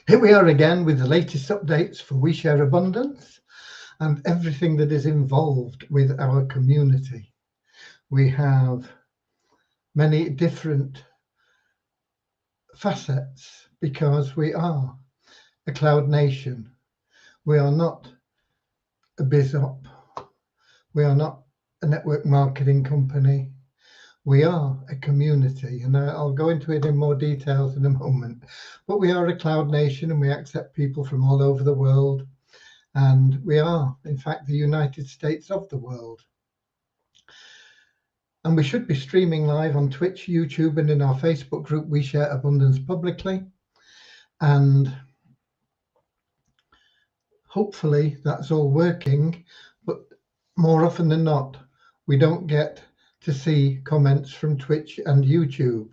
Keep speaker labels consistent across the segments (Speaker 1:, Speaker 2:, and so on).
Speaker 1: Here we are again with the latest updates for We Share Abundance and everything that is involved with our community. We have many different facets because we are a cloud nation. We are not a biz op. We are not a network marketing company. We are a community, and I'll go into it in more details in a moment. But we are a cloud nation, and we accept people from all over the world. And we are, in fact, the United States of the world. And we should be streaming live on Twitch, YouTube, and in our Facebook group, We Share Abundance publicly. And hopefully that's all working. But more often than not, we don't get to see comments from Twitch and YouTube.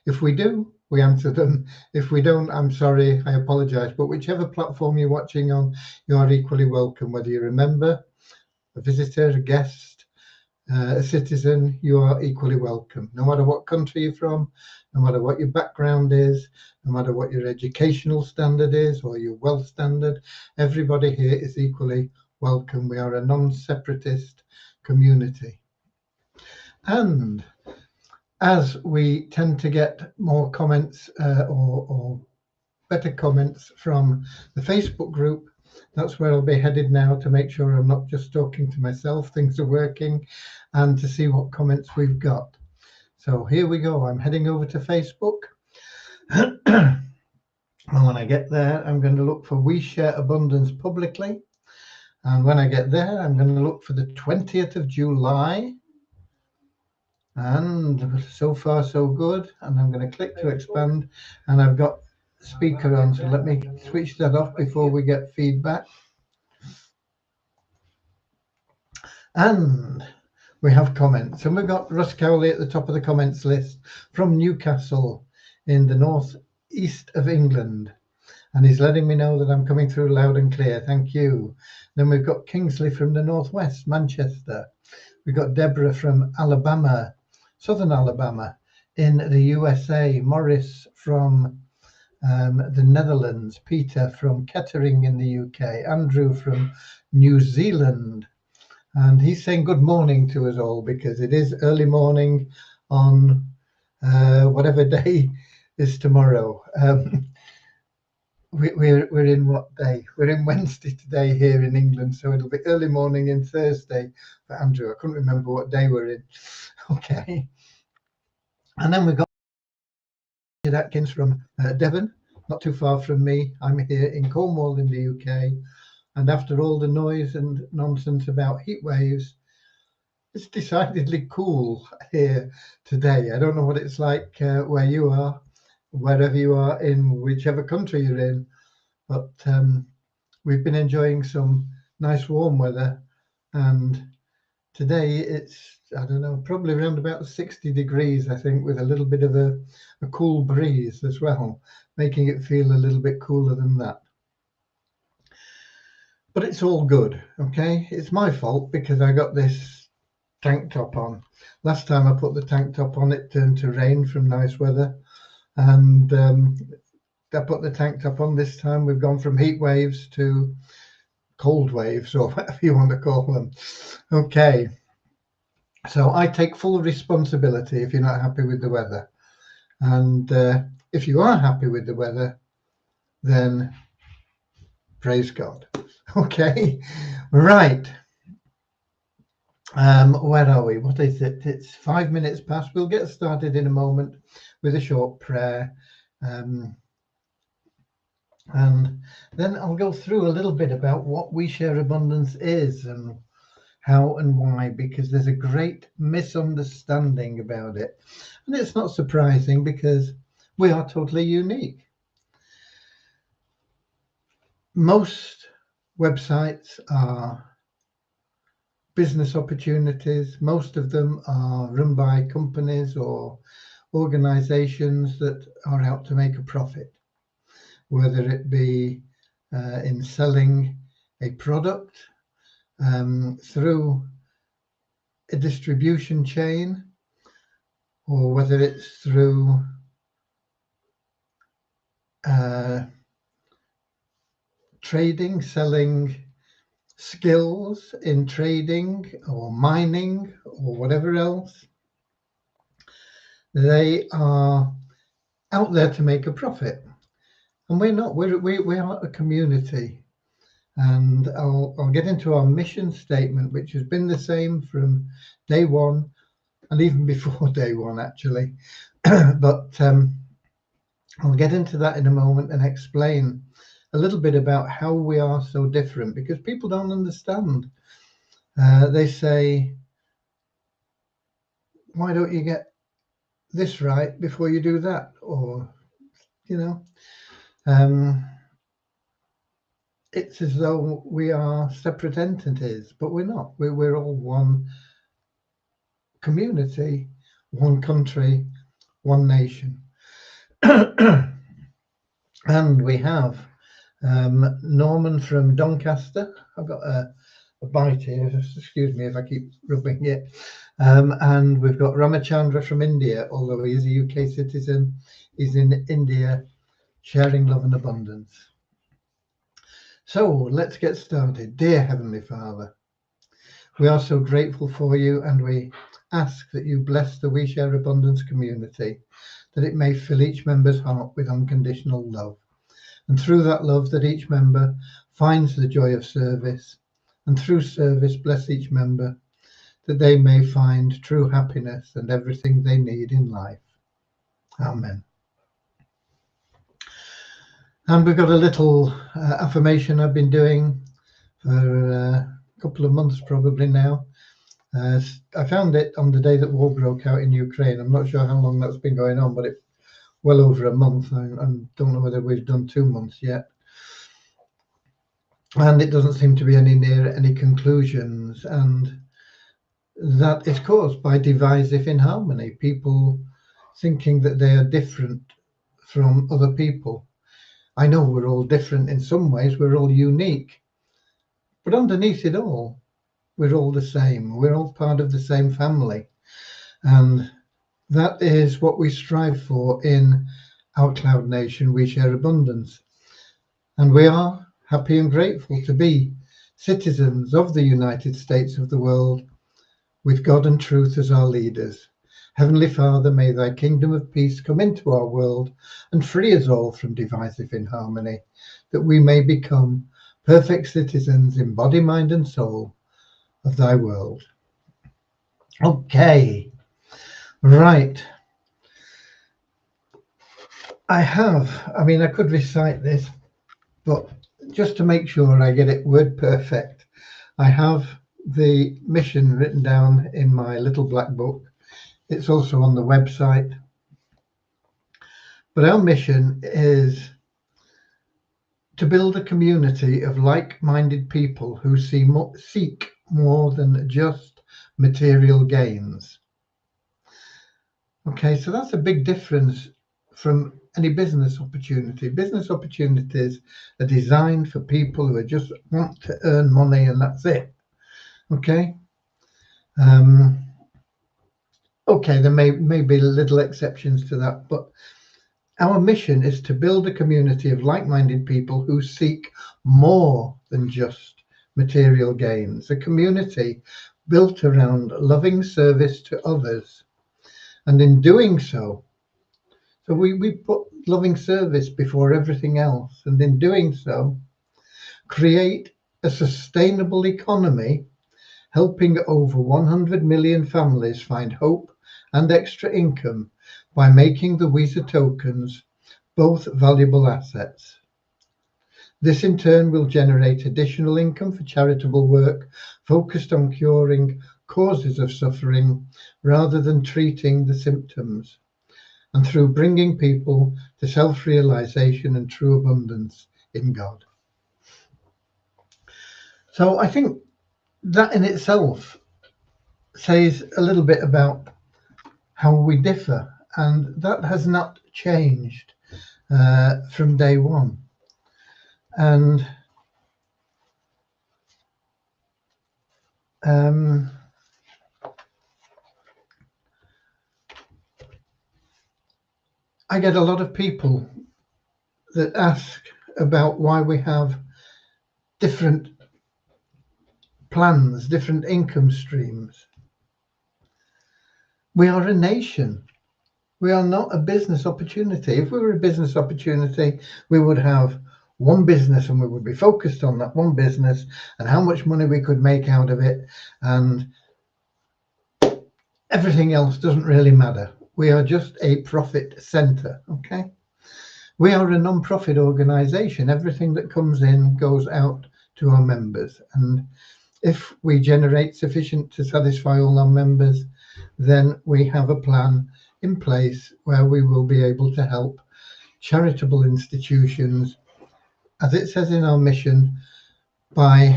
Speaker 1: If we do, we answer them. If we don't, I'm sorry, I apologize. But whichever platform you're watching on, you are equally welcome. Whether you're a member, a visitor, a guest, a citizen, you are equally welcome. No matter what country you're from, no matter what your background is, no matter what your educational standard is or your wealth standard, everybody here is equally welcome. We are a non-separatist community. And as we tend to get more comments or better comments from the Facebook group, that's where I'll be headed now to make sure I'm not just talking to myself, things are working, and to see what comments we've got. So here we go. I'm heading over to Facebook. And when I get there, I'm going to look for We Share Abundance publicly. And when I get there, I'm going to look for the 20th of July. And so far so good, and I'm going to click to expand, and I've got speaker on, so let me switch that off before we get feedback. And we have comments, and we've got Russ Cowley at the top of the comments list from Newcastle in the northeast of England, and he's letting me know that I'm coming through loud and clear. Thank you. Then we've got Kingsley from the northwest, Manchester. We've got Deborah from Alabama, Southern Alabama in the USA, Morris from the Netherlands, Peter from Kettering in the UK, Andrew from New Zealand. And he's saying good morning to us all because it is early morning on whatever day is tomorrow. We're in what day? We're in Wednesday today here in England, so it'll be early morning in Thursday for Andrew. I couldn't remember what day we're in. Okay. And then we've got Atkins from Devon, not too far from me. I'm here in Cornwall in the UK. And after all the noise and nonsense about heat waves, it's decidedly cool here today. I don't know what it's like where you are, wherever you are in whichever country you're in, but we've been enjoying some nice warm weather, and today it's, I don't know, probably around about 60 degrees, I think, with a little bit of a cool breeze as well, making it feel a little bit cooler than that. But it's all good, okay? It's my fault because I got this tank top on. Last time I put the tank top on, it turned to rain from nice weather. And I put the tank top on this time. We've gone from heat waves to cold waves, or whatever you want to call them. Okay. So I take full responsibility if you're not happy with the weather. And if you are happy with the weather, then praise God. Okay. Right. Where are we? What is it? It's 5 minutes past. We'll get started in a moment with a short prayer. And then I'll go through a little bit about what We Share Abundance is and how and why, because there's a great misunderstanding about it. And it's not surprising because we are totally unique. Most websites are business opportunities. Most of them are run by companies or organizations that are out to make a profit, whether it be in selling a product through a distribution chain, or whether it's through trading, selling skills in trading or mining or whatever else. They are out there to make a profit, and we're not. We are a community, and I'll get into our mission statement, which has been the same from day one and even before day one, actually. But I'll get into that in a moment and explain a little bit about how we are so different, because people don't understand. They say, why don't you get this right before you do that? Or, you know, it's as though we are separate entities, but we're not. We're all one community, one country, one nation. And we have Norman from Doncaster. I've got a bite here, excuse me if I keep rubbing it. And we've got Ramachandra from India, although he is a UK citizen. He's in India, sharing love and abundance. So let's get started. Dear Heavenly Father, we are so grateful for you, and we ask that you bless the We Share Abundance community, that it may fill each member's heart with unconditional love. And through that love, that each member finds the joy of service, and through service, bless each member, that they may find true happiness and everything they need in life. Amen. And we've got a little affirmation I've been doing for a couple of months probably now. I found it on the day that war broke out in Ukraine. I'm not sure how long that's been going on, but it's well over a month. I don't know whether we've done 2 months yet. And it doesn't seem to be near any conclusions. And that is caused by divisive inharmony, people thinking that they are different from other people. I know we're all different in some ways, we're all unique, but underneath it all, we're all the same. We're all part of the same family. And that is what we strive for in our Cloud Nation, We Share Abundance. And we are happy and grateful to be citizens of the United States of the world, with God and truth as our leaders. Heavenly Father, may thy kingdom of peace come into our world and free us all from divisive inharmony, that we may become perfect citizens in body, mind, and soul of thy world. Okay, right. I could recite this, but just to make sure I get it word perfect, I have the mission written down in my little black book. It's also on the website. But our mission is to build a community of like-minded people who seek more than just material gains. Okay, so that's a big difference from any business opportunity. Business opportunities are designed for people who just want to earn money, and that's it. Okay. Okay, there may be little exceptions to that, but our mission is to build a community of like-minded people who seek more than just material gains, a community built around loving service to others. And in doing so we put loving service before everything else. And in doing so, create a sustainable economy, helping over 100 million families find hope and extra income by making the Visa tokens both valuable assets. This in turn will generate additional income for charitable work focused on curing causes of suffering rather than treating the symptoms, and through bringing people to self-realization and true abundance in God. So I think that in itself says a little bit about how we differ, and that has not changed from day one. And I get a lot of people that ask about why we have different plans, different income streams. We are a nation. We are not a business opportunity. If we were a business opportunity, we would have one business and we would be focused on that one business and how much money we could make out of it, and everything else doesn't really matter. We are just a profit center, okay? We are a non-profit organization. Everything that comes in goes out to our members, and if we generate sufficient to satisfy all our members, then we have a plan in place where we will be able to help charitable institutions, as it says in our mission, by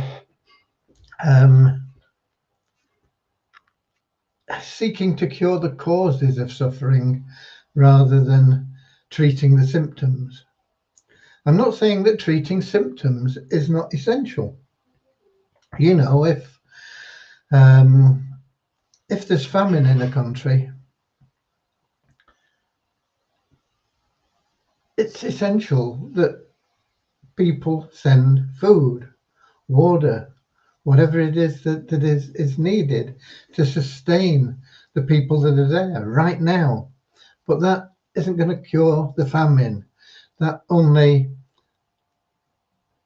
Speaker 1: seeking to cure the causes of suffering rather than treating the symptoms. I'm not saying that treating symptoms is not essential. You know, if there's famine in a country, it's essential that people send food, water, whatever it is that is needed to sustain the people that are there right now. But that isn't going to cure the famine. That only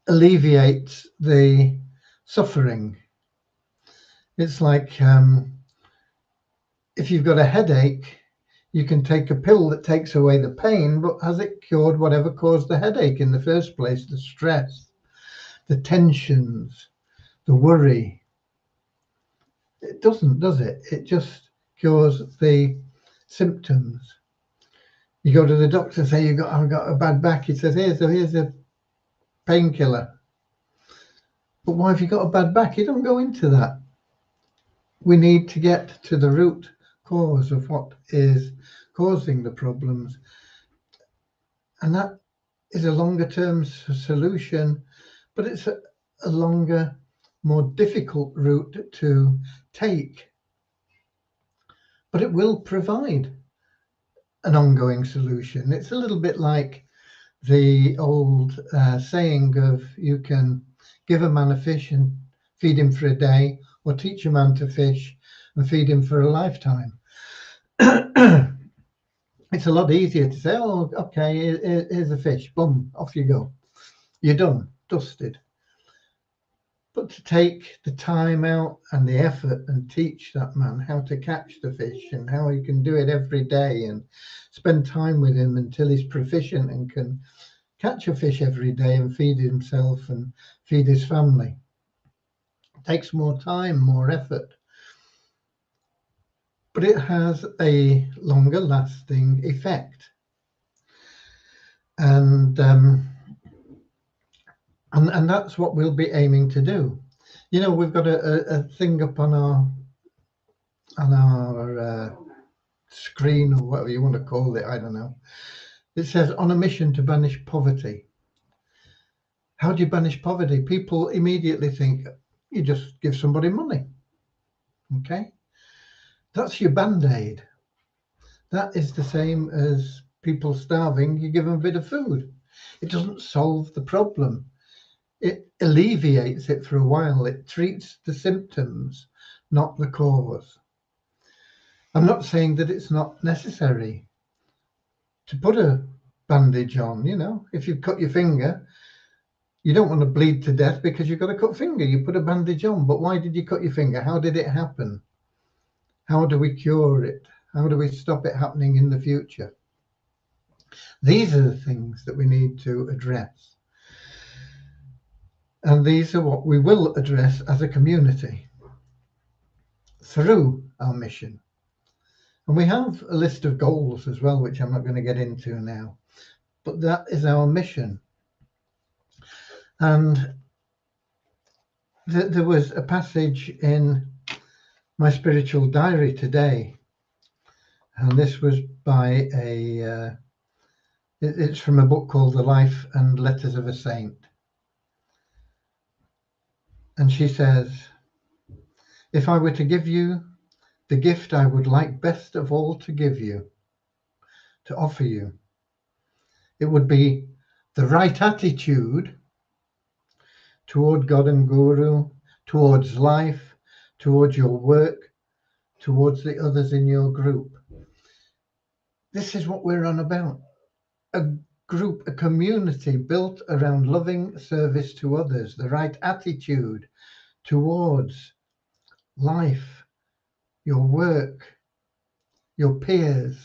Speaker 1: alleviates the suffering. It's like if you've got a headache, you can take a pill that takes away the pain, but has it cured whatever caused the headache in the first place? The stress, the tensions, the worry. It doesn't, does it? It just cures the symptoms. You go to the doctor and say, I've got a bad back. He says, here's a painkiller. But why have you got a bad back? You don't go into that. We need to get to the root cause of what is causing the problems. And that is a longer term solution, but it's a longer, more difficult route to take. But it will provide an ongoing solution. It's a little bit like the old saying of, you can give a man a fish and feed him for a day, or teach a man to fish and feed him for a lifetime. It's a lot easier to say, oh, okay, here's a fish, boom, off you go. You're done, dusted. But to take the time out and the effort and teach that man how to catch the fish and how he can do it every day and spend time with him until he's proficient and can catch a fish every day and feed himself and feed his family. It takes more time, more effort. But it has a longer lasting effect. And that's what we'll be aiming to do. You know, we've got a thing up on our screen, or whatever you want to call it, I don't know. It says, on a mission to banish poverty. How do you banish poverty? People immediately think you just give somebody money. Okay? That's your band-aid. That is the same as people starving, you give them a bit of food. It doesn't solve the problem. It alleviates it for a while. It treats the symptoms, not the cause. I'm not saying that it's not necessary to put a bandage on. You know, if you've cut your finger, you don't want to bleed to death because you've got a cut finger. You put a bandage on. But why did you cut your finger? How did it happen? How do we cure it? How do we stop it happening in the future? These are the things that we need to address. And these are what we will address as a community through our mission. And we have a list of goals as well, which I'm not going to get into now. But that is our mission. And there was a passage in my spiritual diary today. And this was by it's from a book called The Life and Letters of a Saint. And she says, if I were to give you the gift I would like best of all to give you, to offer you, it would be the right attitude toward God and Guru, towards life, towards your work, towards the others in your group. This is what we're on about. A group, a community built around loving service to others, the right attitude towards life, your work, your peers.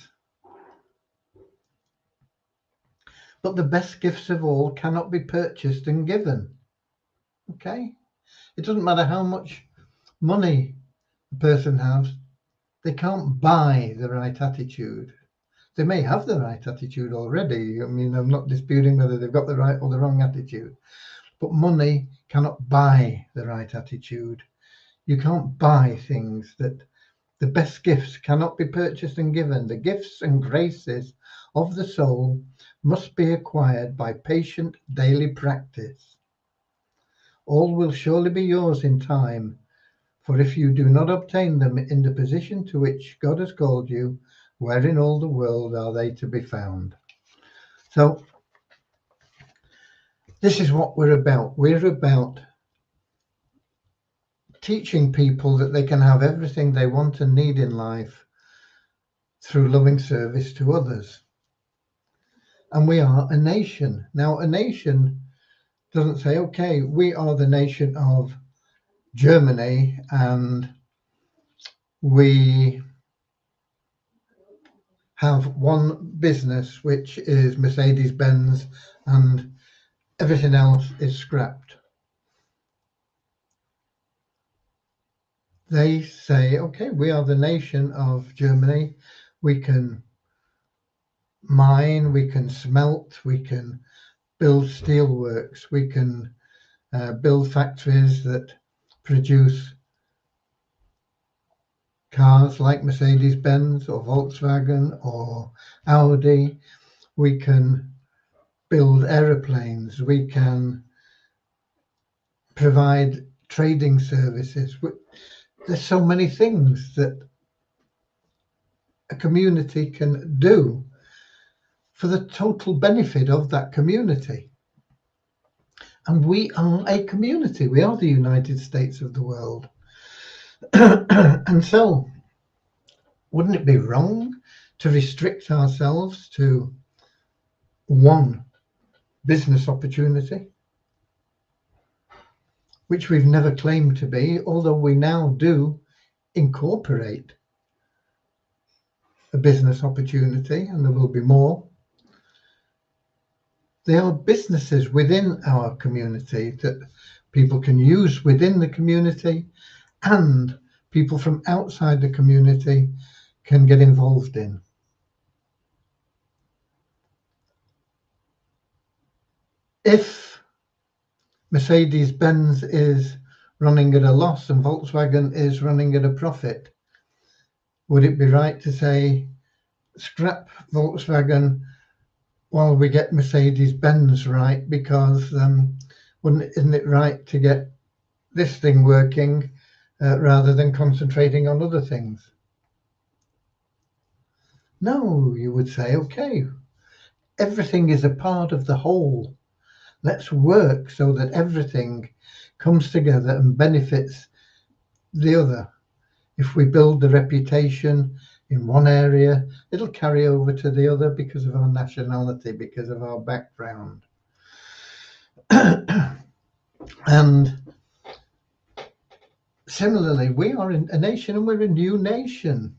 Speaker 1: But the best gifts of all cannot be purchased and given. Okay? It doesn't matter how much money a person has, they can't buy the right attitude. They may have the right attitude already. I mean, I'm not disputing whether they've got the right or the wrong attitude. But money cannot buy the right attitude. You can't buy things. That the best gifts cannot be purchased and given. The gifts and graces of the soul must be acquired by patient daily practice. All will surely be yours in time, for if you do not obtain them in the position to which God has called you, where in all the world are they to be found? So this is what we're about. We're about teaching people that they can have everything they want and need in life through loving service to others. And we are a nation. Now, a nation doesn't say, okay, we are the nation of Germany and we have one business, which is Mercedes-Benz, and everything else is scrapped. They say, okay, we are the nation of Germany. We can mine, we can smelt, we can build steelworks, we can build factories that produce cars like Mercedes-Benz or Volkswagen or Audi. We can build aeroplanes. We can provide trading services. There's so many things that a community can do for the total benefit of that community. And we are a community. We are the United States of the world. And so, wouldn't it be wrong to restrict ourselves to one business opportunity, which we've never claimed to be, although we now do incorporate a business opportunity, and there will be more. There are businesses within our community that people can use within the community, and people from outside the community can get involved in. If Mercedes-Benz is running at a loss and Volkswagen is running at a profit, would it be right to say, scrap Volkswagen while we get Mercedes-Benz right? Because isn't it right to get this thing working rather than concentrating on other things? No, you would say, okay, everything is a part of the whole. Let's work so that everything comes together and benefits the other. If we build the reputation in one area, it'll carry over to the other because of our nationality, because of our background. And similarly, we are a nation, and we're a new nation.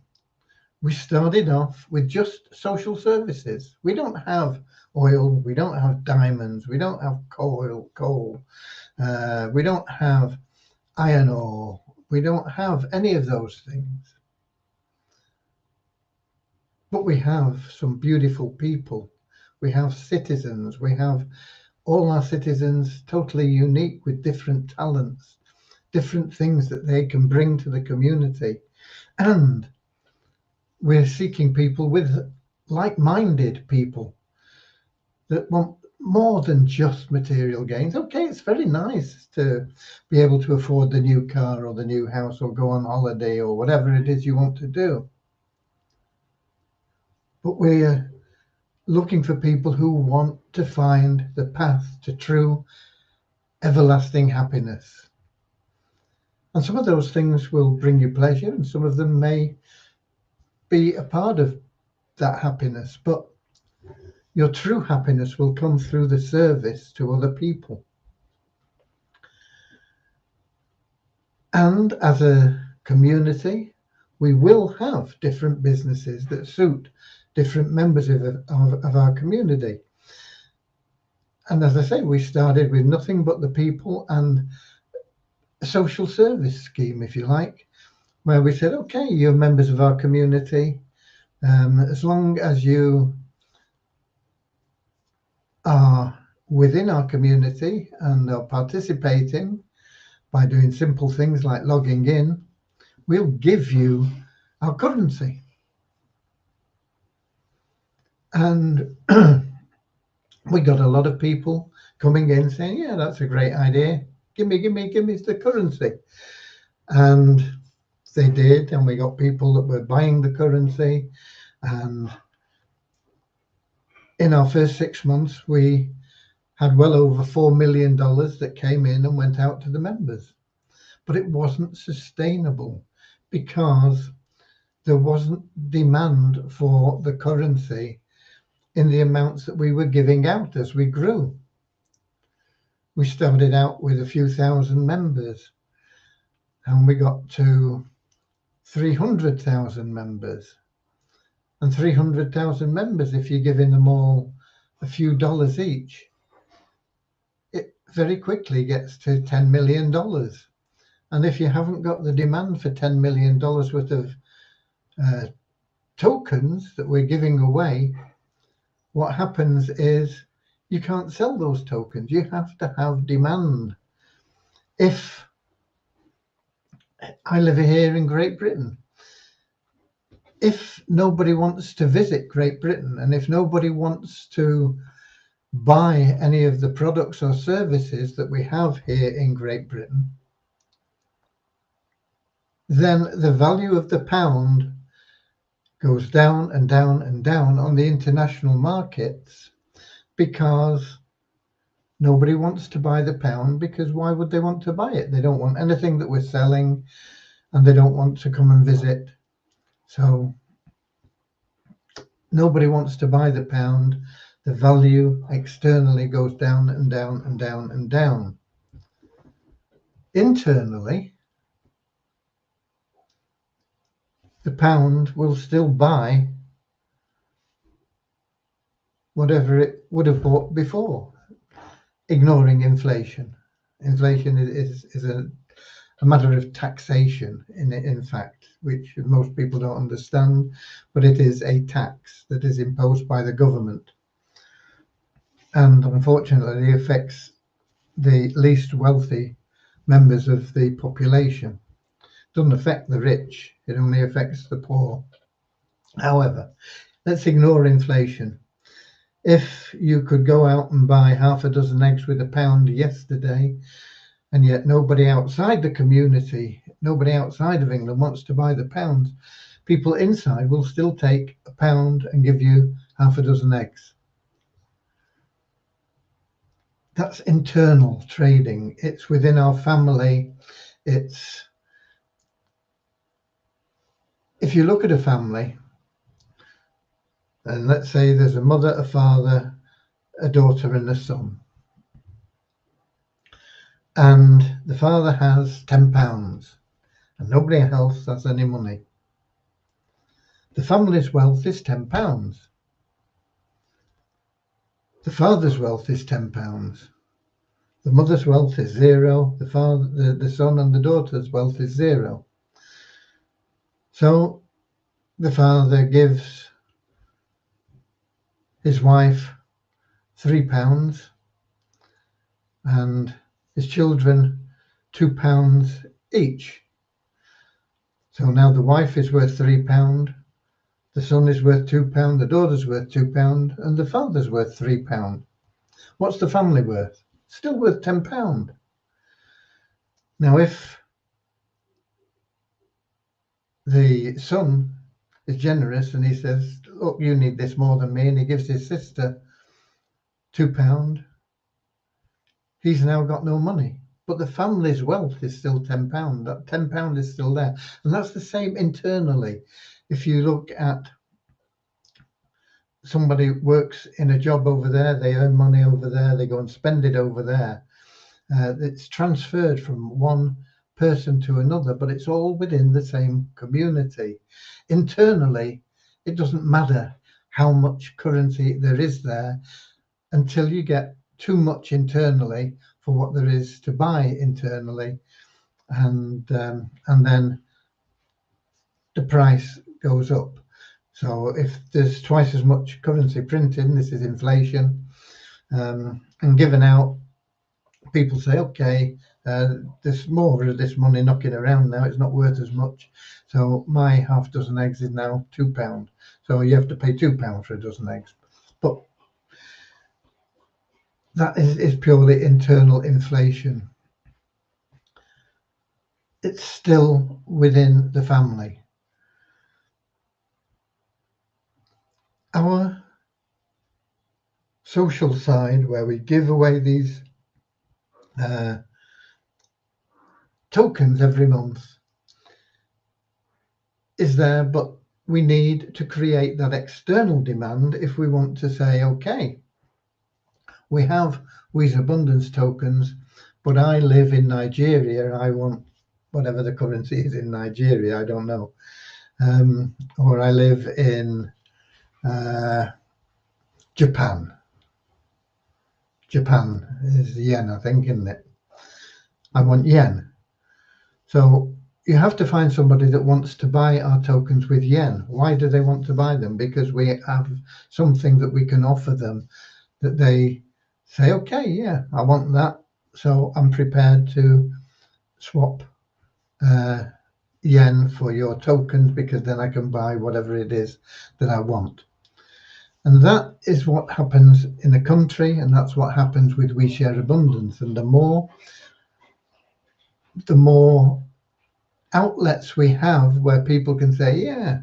Speaker 1: We started off with just social services. We don't have oil, we don't have diamonds, we don't have coal, we don't have iron ore, we don't have any of those things. But we have some beautiful people. We have citizens. We have all our citizens totally unique with different talents, different things that they can bring to the community. And we're seeking people with like-minded people that want more than just material gains. Okay, it's very nice to be able to afford the new car or the new house or go on holiday or whatever it is you want to do. But we're looking for people who want to find the path to true everlasting happiness. And some of those things will bring you pleasure, and some of them may be a part of that happiness, but your true happiness will come through the service to other people. And as a community, we will have different businesses that suit different members of our community. And as I say, we started with nothing but the people and a social service scheme, if you like, where we said, okay, you're members of our community. As long as you are within our community and are participating by doing simple things like logging in, we'll give you our currency. And we got a lot of people coming in saying, yeah, that's a great idea. Give me the currency. And they did, and we got people that were buying the currency. And in our first 6 months, we had well over $4 million that came in and went out to the members. But it wasn't sustainable because there wasn't demand for the currency in the amounts that we were giving out as we grew. We started out with a few thousand members, and we got to 300,000 members. And 300,000 members, if you're giving them all a few dollars each, it very quickly gets to $10 million. And if you haven't got the demand for $10 million worth of tokens that we're giving away, what happens is you can't sell those tokens. You have to have demand. If I live here in Great Britain, if nobody wants to visit Great Britain, and if nobody wants to buy any of the products or services that we have here in Great Britain, then the value of the pound goes down and down and down on the international markets, because nobody wants to buy the pound, because why would they want to buy it? They don't want anything that we're selling, and they don't want to come and visit. So nobody wants to buy the pound. The value externally goes down and down and down and down. Internally, the pound will still buy whatever it would have bought before, ignoring inflation. Inflation is a matter of taxation, in fact, which most people don't understand, but it is a tax that is imposed by the government. And unfortunately, it affects the least wealthy members of the population. It doesn't affect the rich, it only affects the poor. However, let's ignore inflation. If you could go out and buy half a dozen eggs with a pound yesterday, and yet nobody outside the community, nobody outside of England wants to buy the pounds, people inside will still take a pound and give you half a dozen eggs. That's internal trading. It's within our family. It's, if you look at a family, and let's say there's a mother, a father, a daughter, and a son. And the father has £10, and nobody else has any money. The family's wealth is £10. The father's wealth is £10. The mother's wealth is zero. The son and the daughter's wealth is zero. So the father gives his wife £3 and his children £2 each. So now the wife is worth £3, the son is worth £2, the daughter's worth £2, and the father's worth £3. What's the family worth? Still worth £10. Now, if the son is generous and he says, look, you need this more than me, and he gives his sister £2, he's now got no money. But the family's wealth is still £10. That £10 is still there. And that's the same internally. If you look at somebody works in a job over there, they earn money over there, they go and spend it over there. It's transferred from one person to another, but it's all within the same community. Internally, it doesn't matter how much currency there is there until you get too much internally for what there is to buy internally, and then the price goes up. So if there's twice as much currency printed, this is inflation, and given out, people say, okay, there's more of this money knocking around now, it's not worth as much. So my half dozen eggs is now £2. So you have to pay £2 for a dozen eggs. But that is purely internal inflation. It's still within the family. Our social side, where we give away these tokens every month, is there, but we need to create that external demand if we want to say, okay, we have Share Abundance tokens, but I live in Nigeria, I want whatever the currency is in Nigeria, I don't know, or I live in Japan. Japan is yen, I think, isn't it? I want yen. So you have to find somebody that wants to buy our tokens with yen. Why do they want to buy them? Because we have something that we can offer them that they say, okay, yeah, I want that. So I'm prepared to swap yen for your tokens, because then I can buy whatever it is that I want. And that is what happens in a country, and that's what happens with We Share Abundance. And the more outlets we have where people can say, yeah,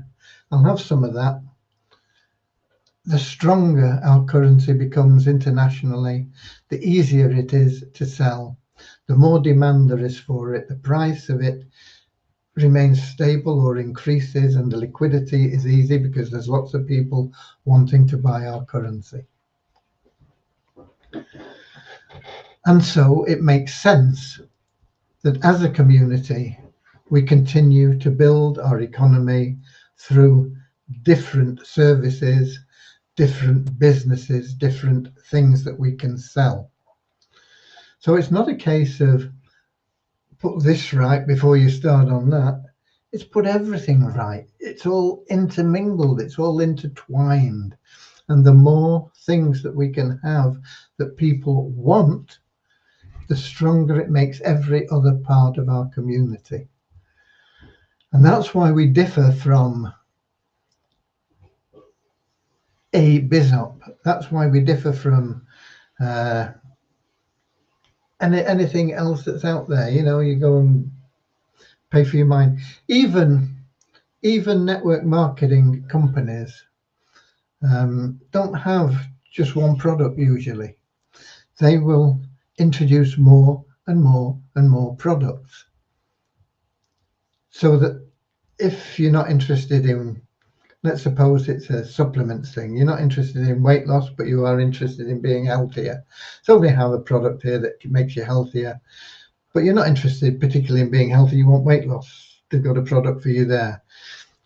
Speaker 1: I'll have some of that, the stronger our currency becomes internationally, the easier it is to sell. The more demand there is for it, the price of it remains stable or increases, and the liquidity is easy because there's lots of people wanting to buy our currency. And so it makes sense that as a community, we continue to build our economy through different services, different businesses, different things that we can sell. So it's not a case of put this right before you start on that. It's put everything right. It's all intermingled. It's all intertwined. And the more things that we can have that people want, the stronger it makes every other part of our community. And that's why we differ from a BizOp. That's why we differ from anything else that's out there. You know, you go and pay for your mind. Even network marketing companies don't have just one product usually. They will introduce more and more and more products. So that if you're not interested in, let's suppose it's a supplements thing, you're not interested in weight loss, but you are interested in being healthier. So they have a product here that makes you healthier, but you're not interested particularly in being healthy, you want weight loss. They've got a product for you there.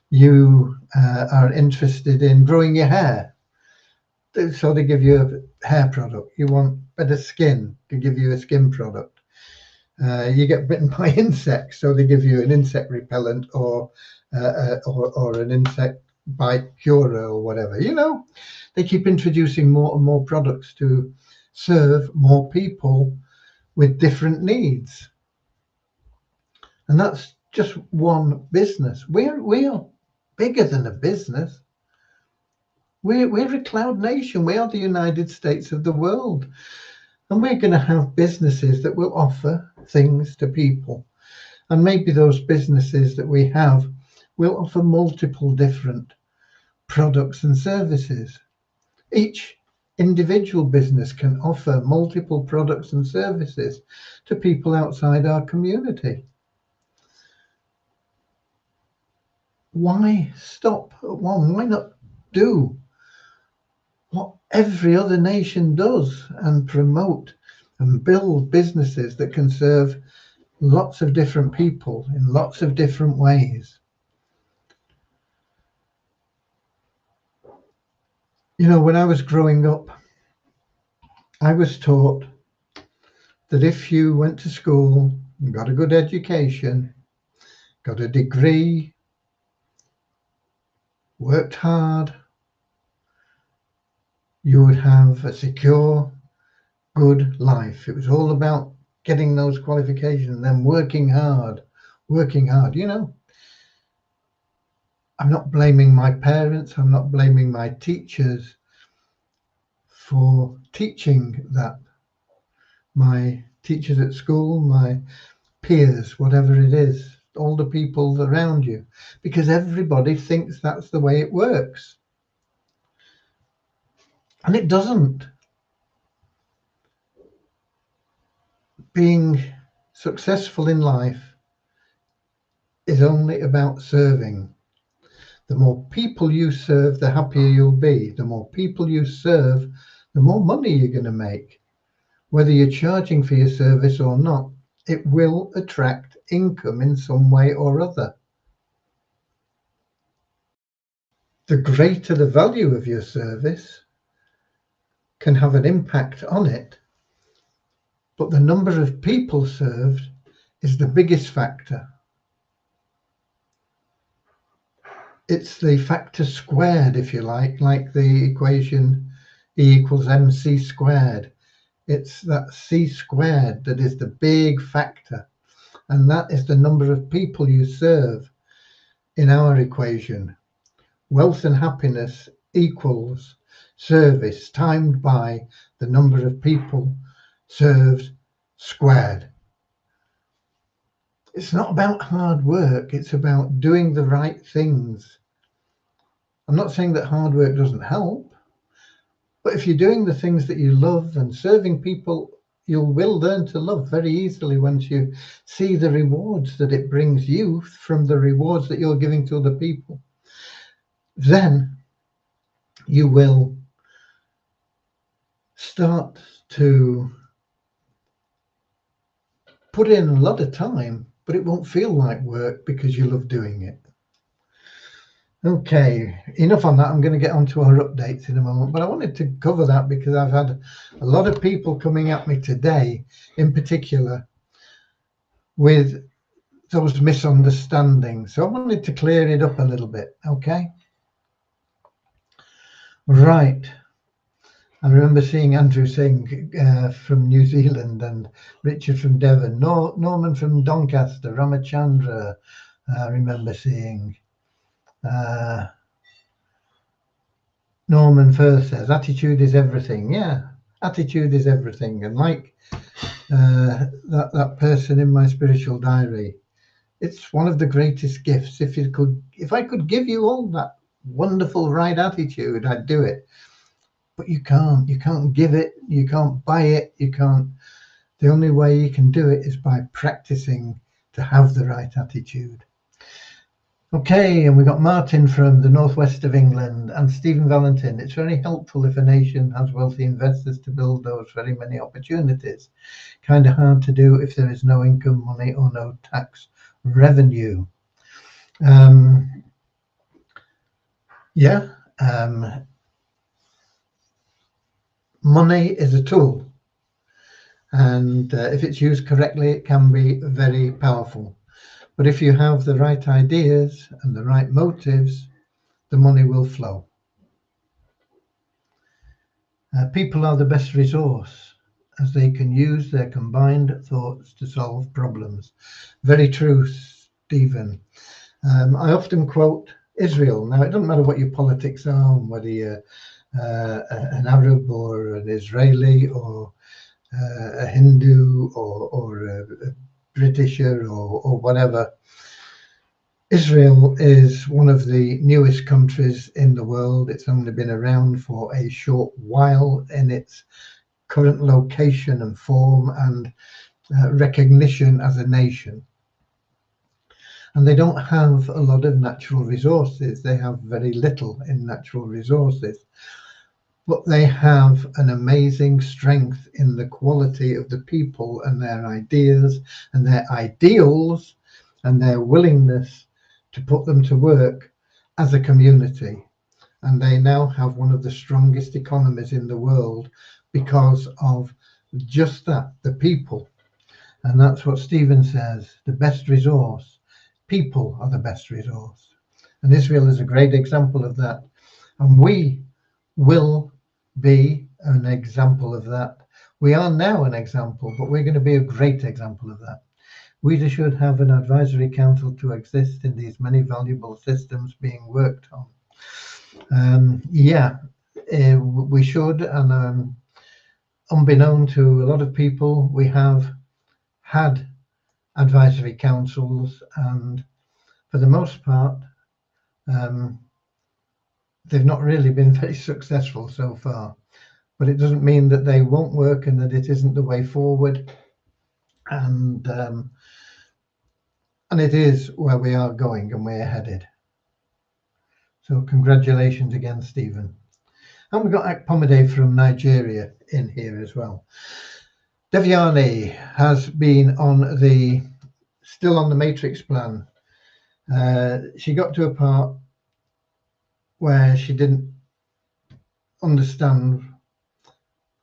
Speaker 1: You are interested in growing your hair, so they give you a hair product. You want better skin, they give you a skin product. You get bitten by insects, so they give you an insect repellent or an insect bite cure or whatever. You know, they keep introducing more and more products to serve more people with different needs. And that's just one business. We are bigger than a business. We're a cloud nation. We are the United States of the world. And we're going to have businesses that will offer things to people. And maybe those businesses that we have will offer multiple different products and services, each individual business can offer multiple products and services to people outside our community. Why stop at one? Why not do what every other nation does and promote and build businesses that can serve lots of different people in lots of different ways? You know, when I was growing up, I was taught that if you went to school and got a good education, got a degree, worked hard, you would have a secure, good life. It was all about getting those qualifications and then working hard. You know, I'm not blaming my parents, I'm not blaming my teachers for teaching that. My teachers at school, my peers, whatever it is, all the people around you, because everybody thinks that's the way it works. And it doesn't. Being successful in life is only about serving. The more people you serve, the happier you'll be. The more people you serve, the more money you're going to make. Whether you're charging for your service or not, it will attract income in some way or other. The greater the value of your service can have an impact on it, but the number of people served is the biggest factor. It's the factor squared, if you like the equation E equals mc squared. It's that c squared that is the big factor, and that is the number of people you serve in our equation. Wealth and happiness equals service timed by the number of people served squared. It's not about hard work, it's about doing the right things. I'm not saying that hard work doesn't help, but if you're doing the things that you love and serving people, you will learn to love very easily once you see the rewards that it brings you from the rewards that you're giving to other people. Then you will start to put in a lot of time, but it won't feel like work because you love doing it. Okay, enough on that. I'm going to get onto our updates in a moment, but I wanted to cover that because I've had a lot of people coming at me today, in particular, with those misunderstandings. So I wanted to clear it up a little bit, okay? Right. I remember seeing Andrew saying from New Zealand, and Richard from Devon, Norman from Doncaster, Ramachandra, I remember seeing. Norman Firth says, attitude is everything. Yeah, attitude is everything. And like that person in my spiritual diary, it's one of the greatest gifts. If I could give you all that wonderful right attitude, I'd do it. But you can't give it, you can't buy it, you can't. The only way you can do it is by practicing to have the right attitude. Okay, and we got Martin from the northwest of England and Stephen Valentin. It's very helpful if a nation has wealthy investors to build those very many opportunities. Kind of hard to do if there is no income, money, or no tax revenue. Money is a tool, and if it's used correctly, it can be very powerful. But if you have the right ideas and the right motives, the money will flow. People are the best resource, as they can use their combined thoughts to solve problems. Very true, Stephen. I often quote Israel. Now, it doesn't matter what your politics are, whether you're an Arab or an Israeli or a Hindu or a Britisher or whatever. Israel is one of the newest countries in the world. It's only been around for a short while in its current location and form and recognition as a nation. And they don't have a lot of natural resources. They have very little in natural resources. But they have an amazing strength in the quality of the people and their ideas and their ideals and their willingness to put them to work as a community. And they now have one of the strongest economies in the world because of just that, the people. And that's what Stephen says, the best resource. People are the best resource. And Israel is a great example of that. And we will be an example of that. We are now an example, but we're going to be a great example of that. We should have an advisory council to exist in these many valuable systems being worked on. We should, and unbeknown to a lot of people, we have had advisory councils, and for the most part, they've not really been very successful so far. But it doesn't mean that they won't work and that it isn't the way forward. And it is where we are going and we're headed. So congratulations again, Stephen. And we've got Akpomade from Nigeria in here as well. Devyani has been still on the matrix plan. She got to a part where she didn't understand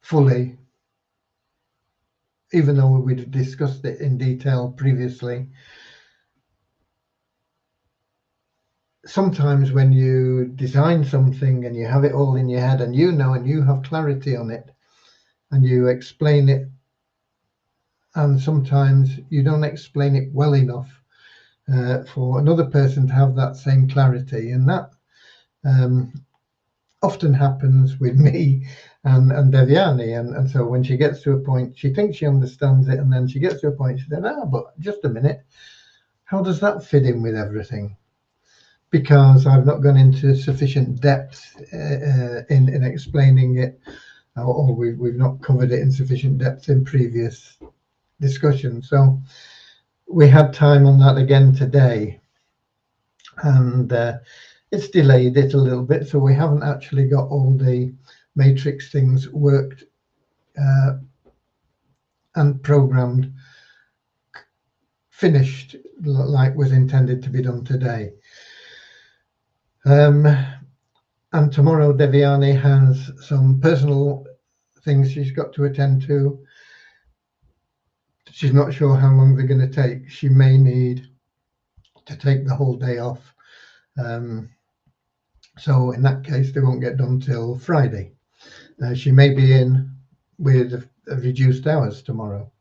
Speaker 1: fully, even though we'd discussed it in detail previously. Sometimes when you design something and you have it all in your head and you have clarity on it and you explain it, and sometimes you don't explain it well enough for another person to have that same clarity, and that often happens with me and Devyani, and so when she gets to a point, she thinks she understands it, and then she gets to a point, she said, but just a minute, how does that fit in with everything? Because I've not gone into sufficient depth in explaining it, or we've not covered it in sufficient depth in previous discussions. So we had time on that again today, and it's delayed it a little bit, so we haven't actually got all the matrix things worked and programmed, finished like was intended to be done today. And tomorrow Devyani has some personal things she's got to attend to. She's not sure how long they're going to take. She may need to take the whole day off. So in that case, they won't get done till Friday. She may be in with reduced hours tomorrow,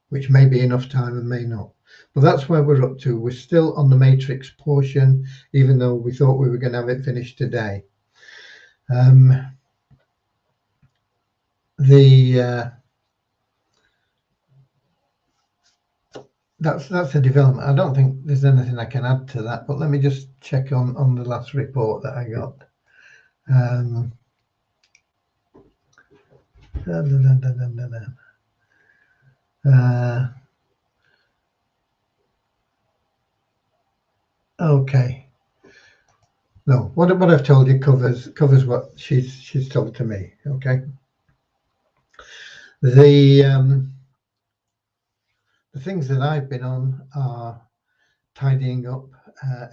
Speaker 1: which may be enough time and may not. But that's where we're up to. We're still on the matrix portion, even though we thought we were going to have it finished today. That's a development. I don't think there's anything I can add to that, but let me just check on the last report that I got. Okay. No, what I've told you covers what she's told to me. Okay. The things that I've been on are tidying up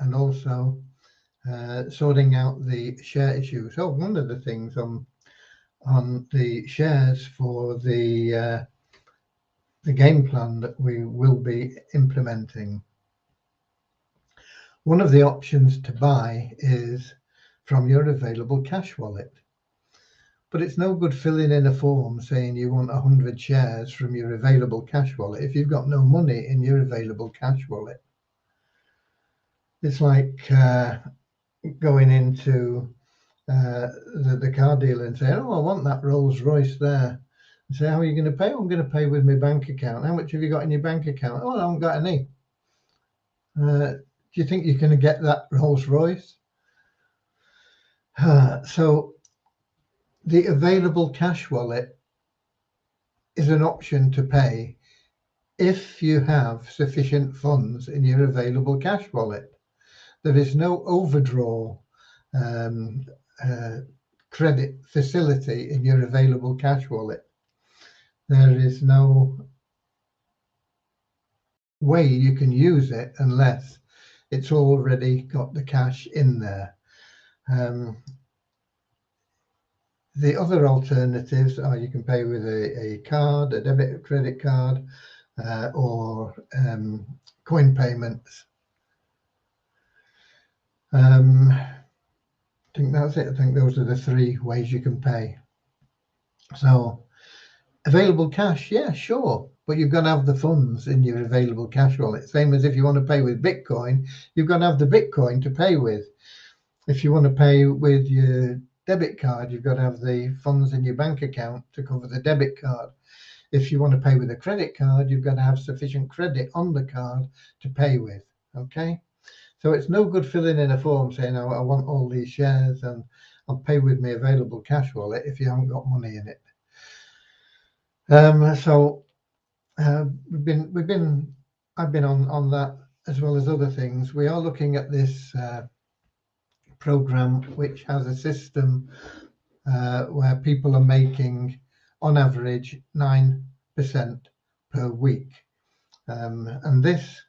Speaker 1: and also sorting out the share issue. So one of the things on the shares for the game plan that we will be implementing, one of the options to buy is from your available cash wallet. But it's no good filling in a form saying you want 100 shares from your available cash wallet if you've got no money in your available cash wallet. It's like going into the car dealer and saying, I want that Rolls Royce there. And say, how are you going to pay? I'm going to pay with my bank account. How much have you got in your bank account? I haven't got any. Do you think you can get that Rolls Royce? So the available cash wallet is an option to pay if you have sufficient funds in your available cash wallet. There is no overdraw um, credit facility in your available cash wallet. There is no way you can use it unless it's already got the cash in there. The other alternatives are you can pay with a card, a debit or credit card, or coin payments. I think that's it. I think those are the three ways you can pay. So available cash, yeah, sure. But you've got to have the funds in your available cash wallet. Same as if you want to pay with Bitcoin, you've got to have the Bitcoin to pay with. If you want to pay with your debit card, you've got to have the funds in your bank account to cover the debit card. If you want to pay with a credit card, you've got to have sufficient credit on the card to pay with. Okay. So it's no good filling in a form saying, I want all these shares and I'll pay with my available cash wallet if you haven't got money in it. I've been on that as well as other things. We are looking at this program which has a system where people are making on average 9% per week. And this,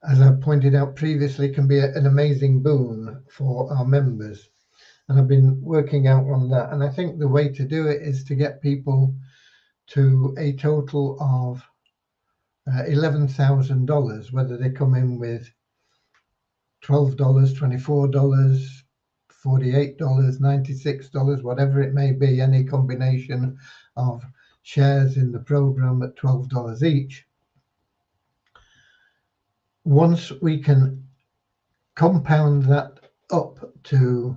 Speaker 1: as I pointed out previously, can be an amazing boon for our members. And I've been working out on that. And I think the way to do it is to get people to a total of $11,000, whether they come in with $12, $24, $48, $96, whatever it may be, any combination of shares in the program at $12 each. Once we can compound that up to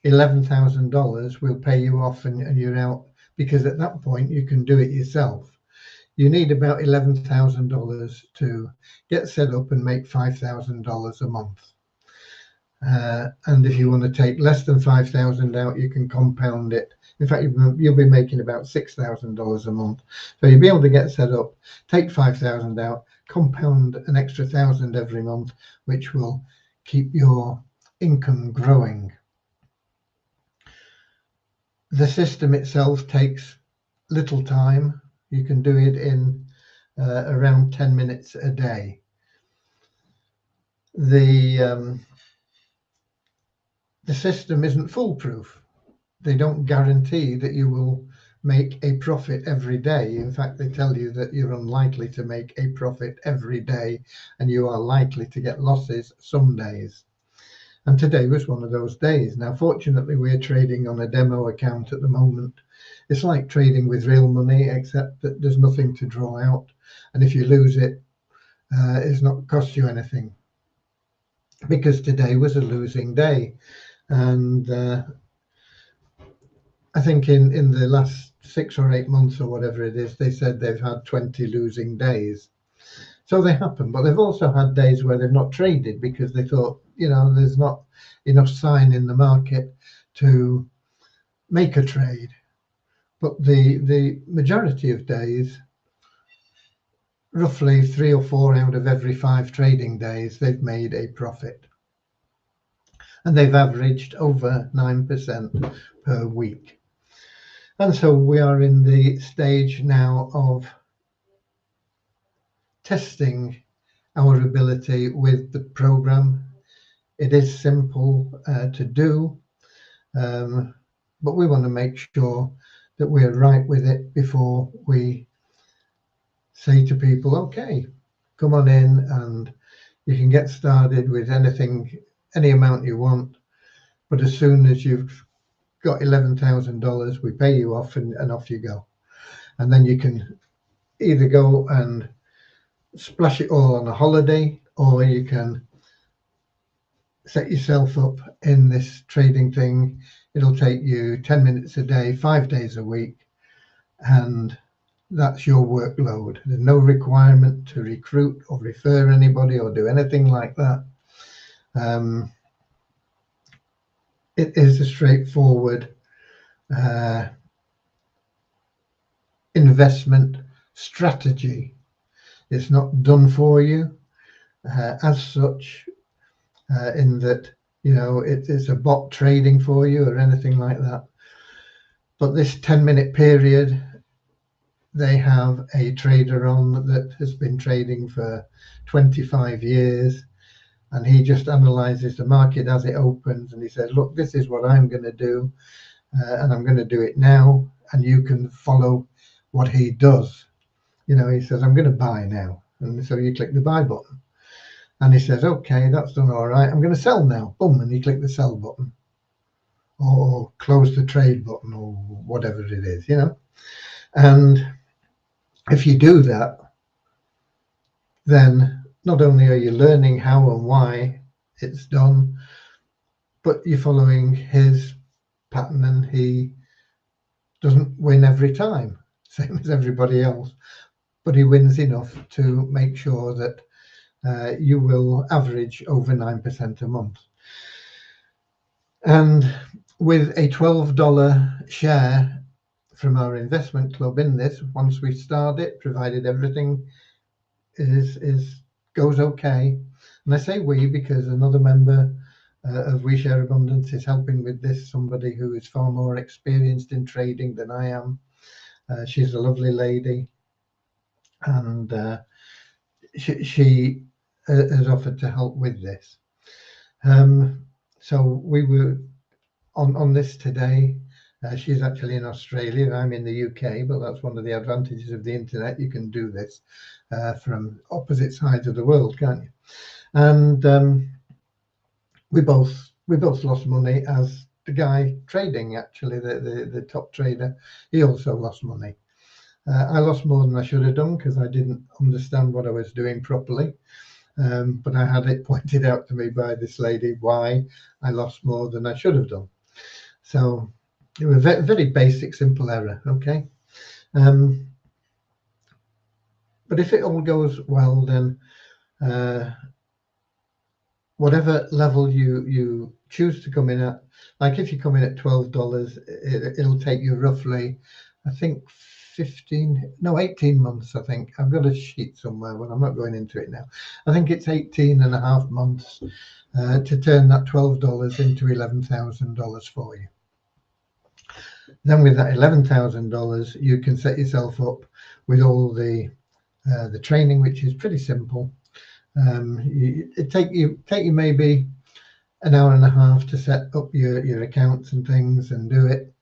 Speaker 1: $11,000, we'll pay you off and you're out, because at that point you can do it yourself. You need about $11,000 to get set up and make $5,000 a month. And if you want to take less than 5,000 out, you can compound it. In fact, you'll be making about $6,000 a month. So you'll be able to get set up, take 5,000 out, compound an extra 1,000 every month, which will keep your income growing. The system itself takes little time. You can do it in around 10 minutes a day. The system isn't foolproof. They don't guarantee that you will make a profit every day. In fact, they tell you that you're unlikely to make a profit every day and you are likely to get losses some days. And today was one of those days. Now, fortunately, we're trading on a demo account at the moment. It's like trading with real money, except that there's nothing to draw out. And if you lose it, it's not cost you anything. Because today was a losing day. And I think in the last 6 or 8 months or whatever it is, they said they've had 20 losing days. So they happen, but they've also had days where they've not traded because they thought, there's not enough sign in the market to make a trade. But the majority of days, roughly 3 or 4 out of every 5 trading days, they've made a profit. And they've averaged over 9% per week. And so we are in the stage now of testing our ability with the program. It is simple to do, but we want to make sure that we're right with it before we say to people, okay, come on in and you can get started with anything, any amount you want. But as soon as you've got $11,000, we pay you off and off you go. And then you can either go and splash it all on a holiday, or you can set yourself up in this trading thing. It'll take you 10 minutes a day, 5 days a week, and that's your workload. There's no requirement to recruit or refer anybody or do anything like that. It is a straightforward investment strategy. It's not done for you as such, in that, you know, it's a bot trading for you or anything like that. But this 10-minute period, they have a trader on that has been trading for 25 years, and he just analyzes the market as it opens, and he says, look, this is what I'm going to do, and I'm going to do it now, and you can follow what he does. You know, he says, I'm going to buy now, and so you click the buy button, and he says, okay, that's done all right, I'm going to sell now. Boom, and you click the sell button, or close the trade button, or whatever it is, you know. And if you do that, then not only are you learning how and why it's done, but you're following his pattern, and he doesn't win every time, same as everybody else, but he wins enough to make sure that you will average over 9% a month. And with a $12 share from our investment club in this, once we start it, provided everything goes okay, and I say we because another member of We Share Abundance is helping with this, somebody who is far more experienced in trading than I am. She's a lovely lady, and she has offered to help with this. So we were on this today. She's actually in Australia. I'm in the UK, but that's one of the advantages of the internet. You can do this from opposite sides of the world, can't you? And we both lost money, as the guy trading, actually, the top trader, he also lost money. I lost more than I should have done because I didn't understand what I was doing properly. But I had it pointed out to me by this lady why I lost more than I should have done. So it was a very basic, simple error, okay? But if it all goes well, then whatever level you choose to come in at, like if you come in at $12, it'll take you roughly, I think 18 months, I think. I've got a sheet somewhere, but I'm not going into it now. I think it's 18 and a half months to turn that $12 into $11,000 for you. Then with that $11,000, you can set yourself up with all the training, which is pretty simple. It take you maybe an hour and a half to set up your accounts and things and do it,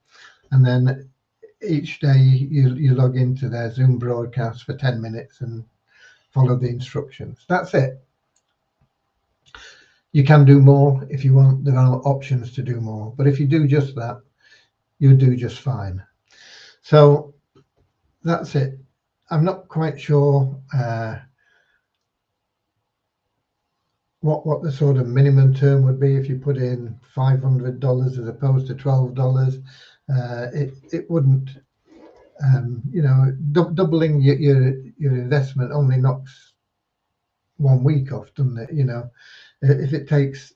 Speaker 1: and then each day you log into their Zoom broadcast for 10 minutes and follow the instructions. That's it. You can do more if you want. There are options to do more, but if you do just that, you do just fine. So that's it. I'm not quite sure what the sort of minimum term would be if you put in $500 as opposed to $12. It wouldn't, you know, doubling your investment only knocks 1 week off, doesn't it? You know, if it takes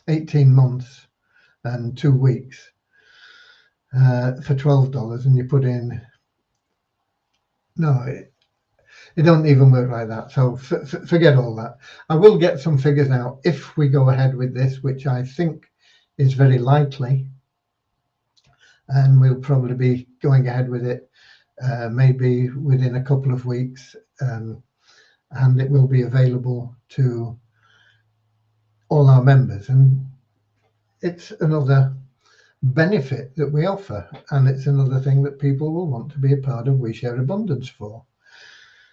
Speaker 1: 18 months and 2 weeks for $12, and you put in, no, it don't even work like that. So forget all that. I will get some figures out if we go ahead with this, which I think is very likely, and we'll probably be going ahead with it maybe within a couple of weeks, and it will be available to all our members. And it's another benefit that we offer, and it's another thing that people will want to be a part of We Share Abundance for.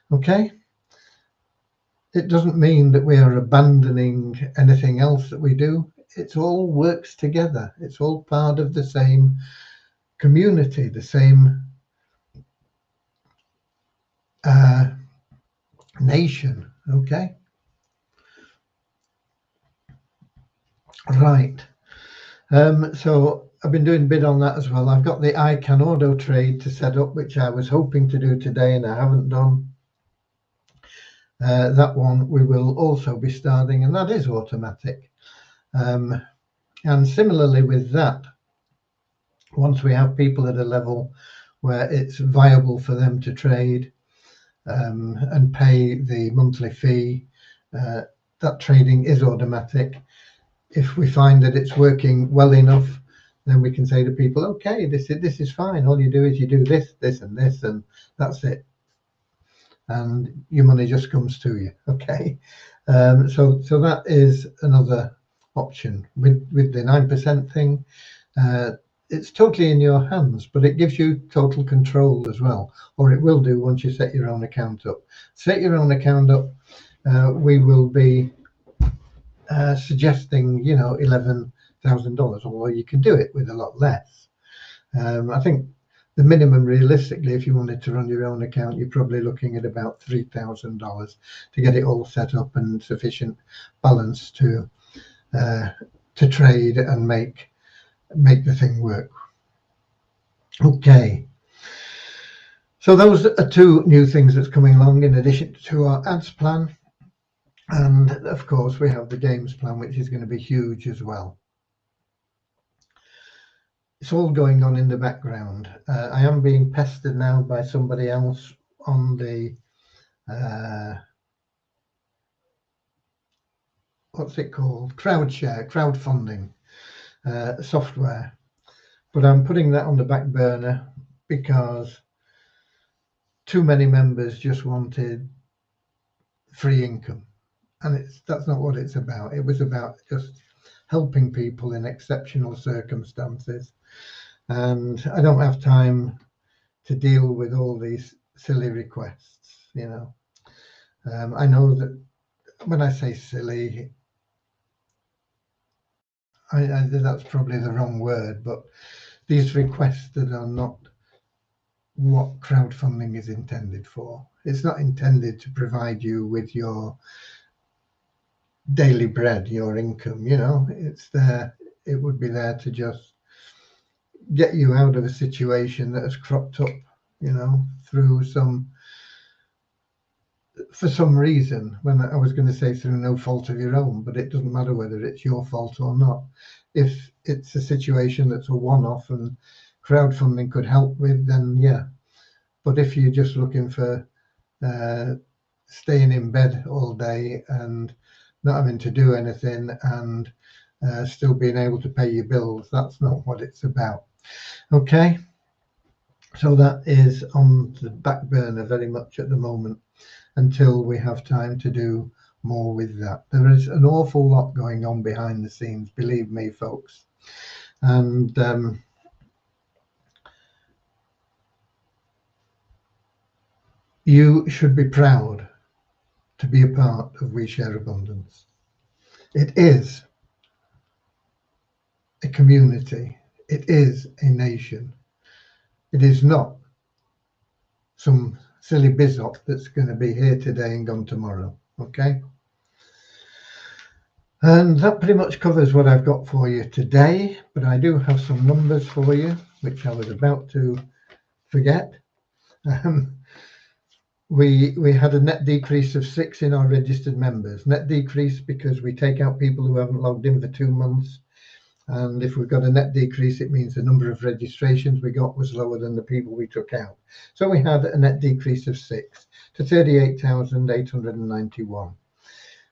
Speaker 1: Okay, it doesn't mean that we are abandoning anything else that we do. It all works together. It's all part of the same community, the same nation. Okay, right. So I've been doing a bit on that as well. I've got the I Can Auto Trade to set up, which I was hoping to do today and I haven't done. That one we will also be starting, and that is automatic. And similarly with that, once we have people at a level where it's viable for them to trade and pay the monthly fee, that trading is automatic. If we find that it's working well enough, then we can say to people, okay, this is fine. All you do is you do this, this, and this, and that's it. And your money just comes to you. Okay. So that is another option with the 9% thing. It's totally in your hands, but it gives you total control as well, or it will do once you set your own account up. Set your own account up. We will be suggesting, $11,000, although you can do it with a lot less. I think the minimum, realistically, if you wanted to run your own account, you're probably looking at about $3,000 to get it all set up and sufficient balance to trade and make the thing work. Okay. So those are two new things that's coming along in addition to our ads plan. And of course, we have the games plan, which is going to be huge as well. It's all going on in the background. I am being pestered now by somebody else on the what's it called? Crowdfunding software. But I'm putting that on the back burner because too many members just wanted free income. And that's not what it's about. It was about just helping people in exceptional circumstances. And I don't have time to deal with all these silly requests, I know that when I say silly, that's probably the wrong word, but these requests that are not what crowdfunding is intended for. It's not intended to provide you with your daily bread, your income, it's there. It would be there to just get you out of a situation that has cropped up, for some reason, when I was going to say through no fault of your own, but it doesn't matter whether it's your fault or not. If it's a situation that's a one-off and crowdfunding could help with, then yeah. But if you're just looking for staying in bed all day and not having to do anything and still being able to pay your bills, that's not what it's about. Okay, so that is on the back burner very much at the moment until we have time to do more with that. There is an awful lot going on behind the scenes, believe me, folks. And you should be proud to be a part of We Share Abundance. It is a community. It is a nation. It is not some silly bizop that's going to be here today and gone tomorrow. Okay? And that pretty much covers what I've got for you today, but I do have some numbers for you, which I was about to forget. We had a net decrease of 6 in our registered members. Net decrease because we take out people who haven't logged in for 2 months. And if we've got a net decrease, it means the number of registrations we got was lower than the people we took out. So we had a net decrease of 6 to 38,891.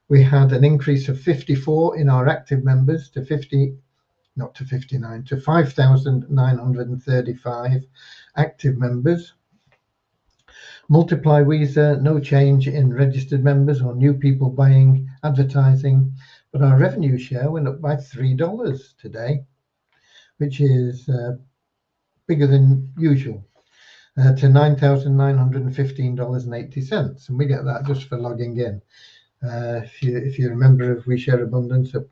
Speaker 1: We had an increase of 54 in our active members to 5,935 active members. Multiply Weezer, no change in registered members or new people buying advertising, but our revenue share went up by $3 today, which is bigger than usual, to $9,915.80, and we get that just for logging in. If you're a member of We Share Abundance, a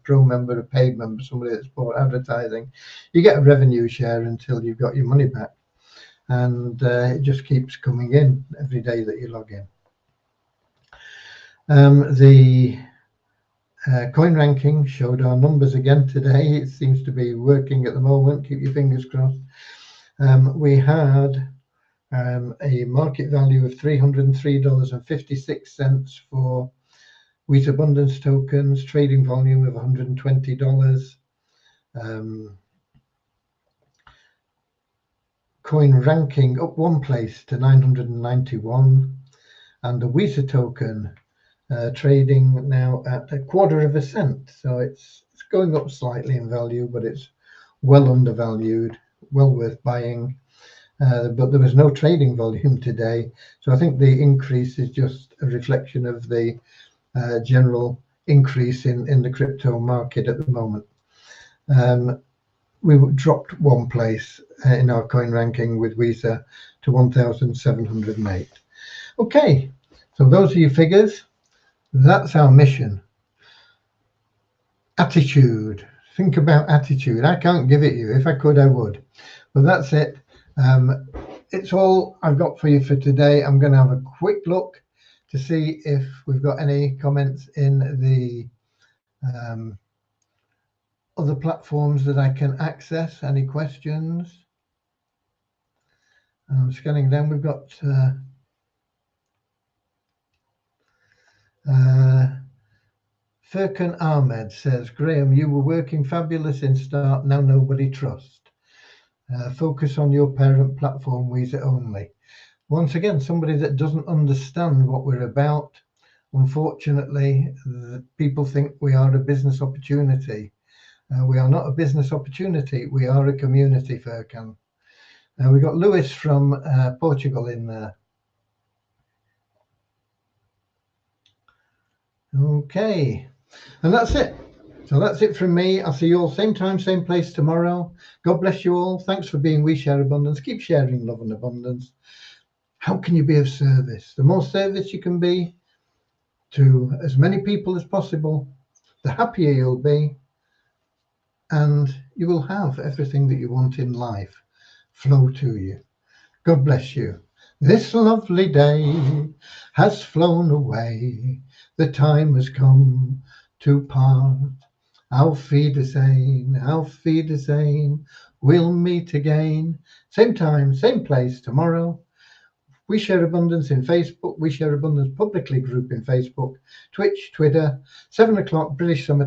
Speaker 1: pro member, a paid member, somebody that's bought advertising, you get a revenue share until you've got your money back. And it just keeps coming in every day that you log in. The Coin ranking showed our numbers again today. It seems to be working at the moment. Keep your fingers crossed. We had a market value of $303.56 for Wheat Abundance tokens, trading volume of $120. Coin ranking up one place to 991, and the Wheat token trading now at 1/4 cent. So it's going up slightly in value, but it's well undervalued, well worth buying. But there was no trading volume today, so I think the increase is just a reflection of the general increase in the crypto market at the moment. We dropped one place in our coin ranking with Visa to 1,708. Okay, so those are your figures. That's our mission. Attitude. Think about attitude. I can't give it you. If I could, I would. But that's it. It's all I've got for you for today. I'm going to have a quick look to see if we've got any comments in the other platforms that I can access. Any questions? I'm scanning down. We've got Furkan Ahmed says, Graham, you were working fabulous in start. Now nobody trust. Focus on your parent platform, Visa only. Once again, somebody that doesn't understand what we're about. Unfortunately, people think we are a business opportunity. We are not a business opportunity. We are a community, Furkan. We've got Lewis from Portugal in there. Okay, and that's it. So that's it from me. I'll see you all same time, same place tomorrow. God bless you all. Thanks for being We Share Abundance. Keep sharing love and abundance. How can you be of service? The more service you can be to as many people as possible, the happier you'll be, and you will have everything that you want in life flow to you. God bless you. This lovely day has flown away. The time has come to part. Auf Wiedersehen, auf Wiedersehen. We'll meet again. Same time, same place tomorrow. We Share Abundance in Facebook. We Share Abundance publicly group in Facebook, Twitch, Twitter, 7 o'clock British Summer